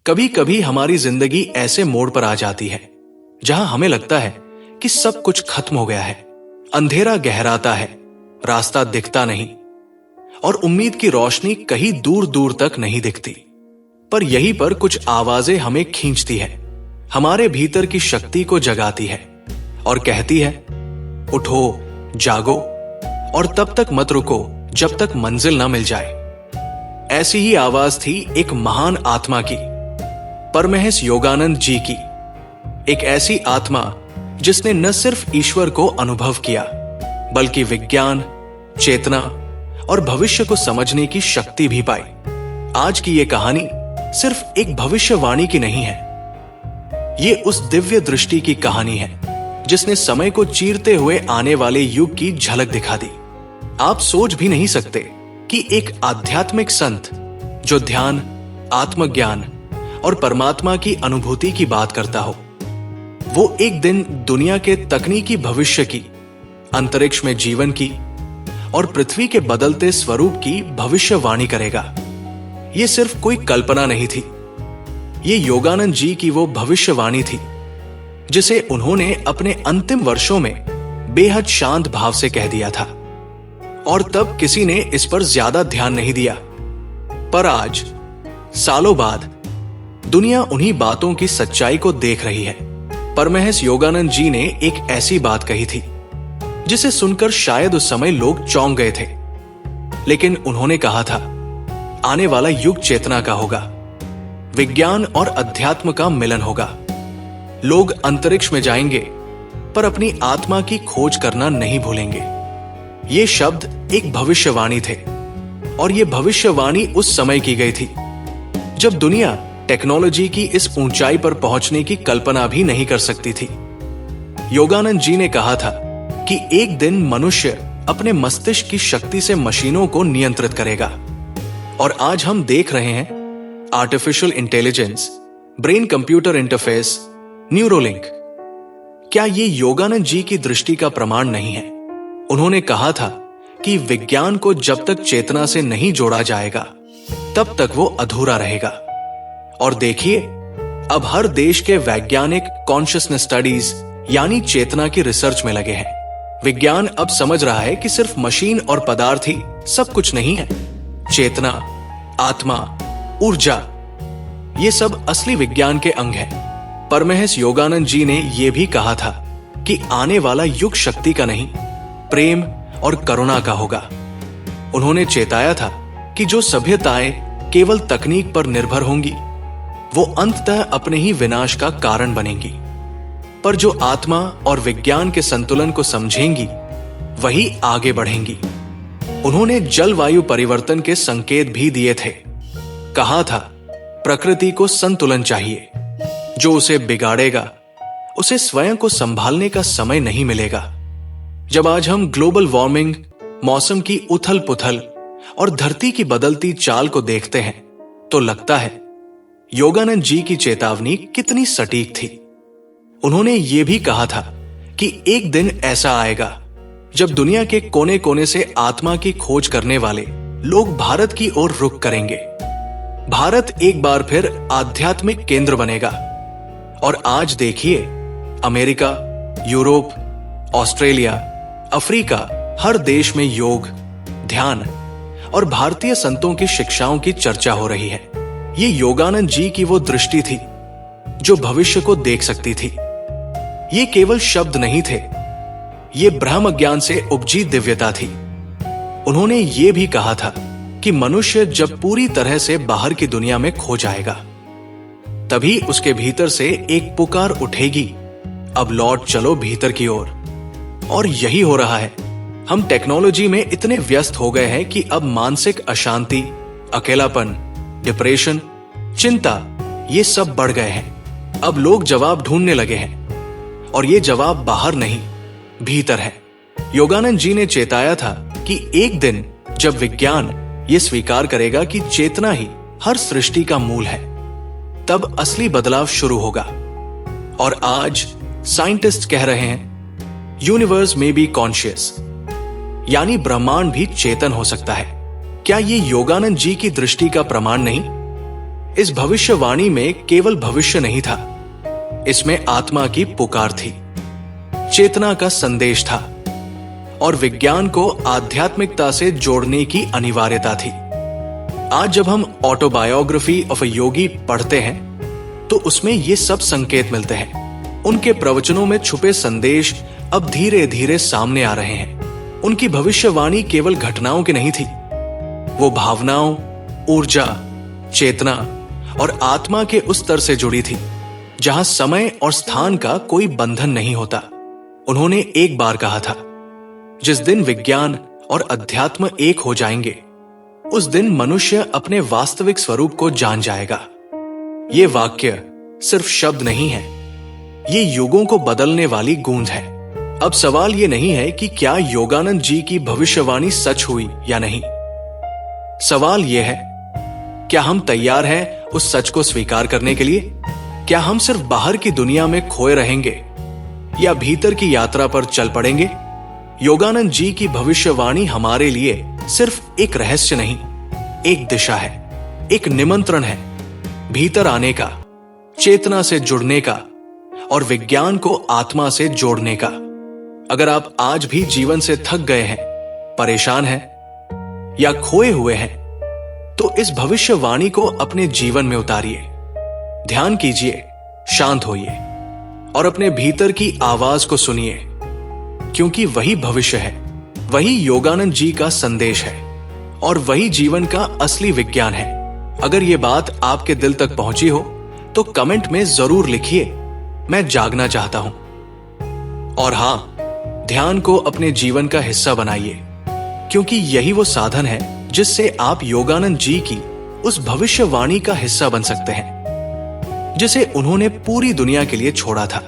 कभी कभी हमारी जिंदगी ऐसे मोड़ पर आ जाती है जहां हमें लगता है कि सब कुछ खत्म हो गया है। अंधेरा गहराता है, रास्ता दिखता नहीं और उम्मीद की रोशनी कहीं दूर दूर तक नहीं दिखती। पर यहीं पर कुछ आवाजें हमें खींचती है, हमारे भीतर की शक्ति को जगाती है और कहती है, उठो, जागो और तब तक मत रुको जब तक मंजिल ना मिल जाए। ऐसी ही आवाज थी एक महान आत्मा की, परमहंस योगानंद जी की। एक ऐसी आत्मा जिसने न सिर्फ ईश्वर को अनुभव किया बल्कि विज्ञान, चेतना और भविष्य को समझने की शक्ति भी पाई। आज की यह कहानी सिर्फ एक भविष्यवाणी की नहीं है, ये उस दिव्य दृष्टि की कहानी है जिसने समय को चीरते हुए आने वाले युग की झलक दिखा दी। आप सोच भी नहीं सकते कि एक आध्यात्मिक संत जो ध्यान, आत्मज्ञान और परमात्मा की अनुभूति की बात करता हो, वो एक दिन दुनिया के तकनीकी भविष्य की, अंतरिक्ष में जीवन की और पृथ्वी के बदलते स्वरूप की भविष्यवाणी करेगा। ये सिर्फ कोई कल्पना नहीं थी, ये योगानंद जी की वो भविष्यवाणी थी जिसे उन्होंने अपने अंतिम वर्षों में बेहद शांत भाव से कह दिया था। और तब किसी ने इस पर ज्यादा ध्यान नहीं दिया, पर आज सालों बाद दुनिया उन्हीं बातों की सच्चाई को देख रही है। परमहंस योगानंद जी ने एक ऐसी बात कही थी जिसे सुनकर शायद उस समय लोग चौंक गए थे, लेकिन उन्होंने कहा था, आने वाला युग चेतना का होगा, विज्ञान और अध्यात्म का मिलन होगा। लोग अंतरिक्ष में जाएंगे पर अपनी आत्मा की खोज करना नहीं भूलेंगे। ये शब्द एक भविष्यवाणी थे और ये भविष्यवाणी उस समय की गई थी जब दुनिया टेक्नोलॉजी की इस ऊंचाई पर पहुंचने की कल्पना भी नहीं कर सकती थी। योगानंद जी ने कहा था कि एक दिन मनुष्य अपने मस्तिष्क की शक्ति से मशीनों को नियंत्रित करेगा। और आज हम देख रहे हैं artificial intelligence, brain computer interface, Neuralink. क्या ये योगानंद जी की दृष्टि का प्रमाण नहीं है? उन्होंने कहा था कि विज्ञान को जब तक चेतना से नहीं जोड़ा जाएगा तब तक वो अधूरा रहेगा। और देखिए, अब हर देश के वैज्ञानिक कॉन्शियसनेस स्टडीज यानी चेतना की रिसर्च में लगे हैं। विज्ञान अब समझ रहा है कि सिर्फ मशीन और पदार्थ ही सब कुछ नहीं है। चेतना, आत्मा, ऊर्जा, ये सब असली विज्ञान के अंग हैं। परमहंस योगानंद जी ने यह भी कहा था कि आने वाला युग शक्ति का नहीं, प्रेम और करुणा का होगा। उन्होंने चेताया था कि जो सभ्यताएं केवल तकनीक पर निर्भर होंगी वो अंततः अपने ही विनाश का कारण बनेंगी, पर जो आत्मा और विज्ञान के संतुलन को समझेंगी वही आगे बढ़ेंगी। उन्होंने जलवायु परिवर्तन के संकेत भी दिए थे। कहा था, प्रकृति को संतुलन चाहिए, जो उसे बिगाड़ेगा उसे स्वयं को संभालने का समय नहीं मिलेगा। जब आज हम ग्लोबल वार्मिंग, मौसम की उथल पुथल और धरती की बदलती चाल को देखते हैं तो लगता है योगानंद जी की चेतावनी कितनी सटीक थी। उन्होंने ये भी कहा था कि एक दिन ऐसा आएगा जब दुनिया के कोने कोने से आत्मा की खोज करने वाले लोग भारत की ओर रुख करेंगे। भारत एक बार फिर आध्यात्मिक केंद्र बनेगा। और आज देखिए, अमेरिका, यूरोप, ऑस्ट्रेलिया, अफ्रीका, हर देश में योग, ध्यान और भारतीय संतों की शिक्षाओं की चर्चा हो रही है। ये योगानंद जी की वो दृष्टि थी जो भविष्य को देख सकती थी। ये केवल शब्द नहीं थे, ये ब्रह्म ज्ञान से उपजी दिव्यता थी। उन्होंने ये भी कहा था कि मनुष्य जब पूरी तरह से बाहर की दुनिया में खो जाएगा तभी उसके भीतर से एक पुकार उठेगी, अब लौट चलो भीतर की ओर। और यही हो रहा है। हम टेक्नोलॉजी में इतने व्यस्त हो गए हैं कि अब मानसिक अशांति, अकेलापन, डिप्रेशन, चिंता, ये सब बढ़ गए हैं। अब लोग जवाब ढूंढने लगे हैं और ये जवाब बाहर नहीं, भीतर है। योगानंद जी ने चेताया था कि एक दिन जब विज्ञान ये स्वीकार करेगा कि चेतना ही हर सृष्टि का मूल है, तब असली बदलाव शुरू होगा। और आज साइंटिस्ट कह रहे हैं, यूनिवर्स में बी कॉन्शियस, यानी ब्रह्मांड भी चेतन हो सकता है। क्या ये योगानंद जी की दृष्टि का प्रमाण नहीं? इस भविष्यवाणी में केवल भविष्य नहीं था, इसमें आत्मा की पुकार थी, चेतना का संदेश था और विज्ञान को आध्यात्मिकता से जोड़ने की अनिवार्यता थी। आज जब हम ऑटोबायोग्राफी ऑफ अ योगी पढ़ते हैं तो उसमें ये सब संकेत मिलते हैं। उनके प्रवचनों में छुपे संदेश अब धीरे धीरे सामने आ रहे हैं। उनकी भविष्यवाणी केवल घटनाओं की नहीं थी, वो भावनाओं, ऊर्जा, चेतना और आत्मा के उस स्तर से जुड़ी थी जहां समय और स्थान का कोई बंधन नहीं होता। उन्होंने एक बार कहा था, जिस दिन विज्ञान और अध्यात्म एक हो जाएंगे उस दिन मनुष्य अपने वास्तविक स्वरूप को जान जाएगा। ये वाक्य सिर्फ शब्द नहीं है, ये युगों को बदलने वाली गूंज है। अब सवाल ये नहीं है कि क्या योगानंद जी की भविष्यवाणी सच हुई या नहीं। सवाल यह है, क्या हम तैयार हैं उस सच को स्वीकार करने के लिए? क्या हम सिर्फ बाहर की दुनिया में खोए रहेंगे या भीतर की यात्रा पर चल पड़ेंगे? योगानंद जी की भविष्यवाणी हमारे लिए सिर्फ एक रहस्य नहीं, एक दिशा है, एक निमंत्रण है भीतर आने का, चेतना से जुड़ने का और विज्ञान को आत्मा से जोड़ने का। अगर आप आज भी जीवन से थक गए हैं, परेशान हैं या खोए हुए हैं, तो इस भविष्यवाणी को अपने जीवन में उतारिए, ध्यान कीजिए, शांत होइए और अपने भीतर की आवाज को सुनिए, क्योंकि वही भविष्य है, वही योगानंद जी का संदेश है और वही जीवन का असली विज्ञान है। अगर ये बात आपके दिल तक पहुंची हो तो कमेंट में जरूर लिखिए, मैं जागना चाहता हूं। और हां, ध्यान को अपने जीवन का हिस्सा बनाइए, क्योंकि यही वो साधन है जिससे आप योगानंद जी की उस भविष्यवाणी का हिस्सा बन सकते हैं जिसे उन्होंने पूरी दुनिया के लिए छोड़ा था।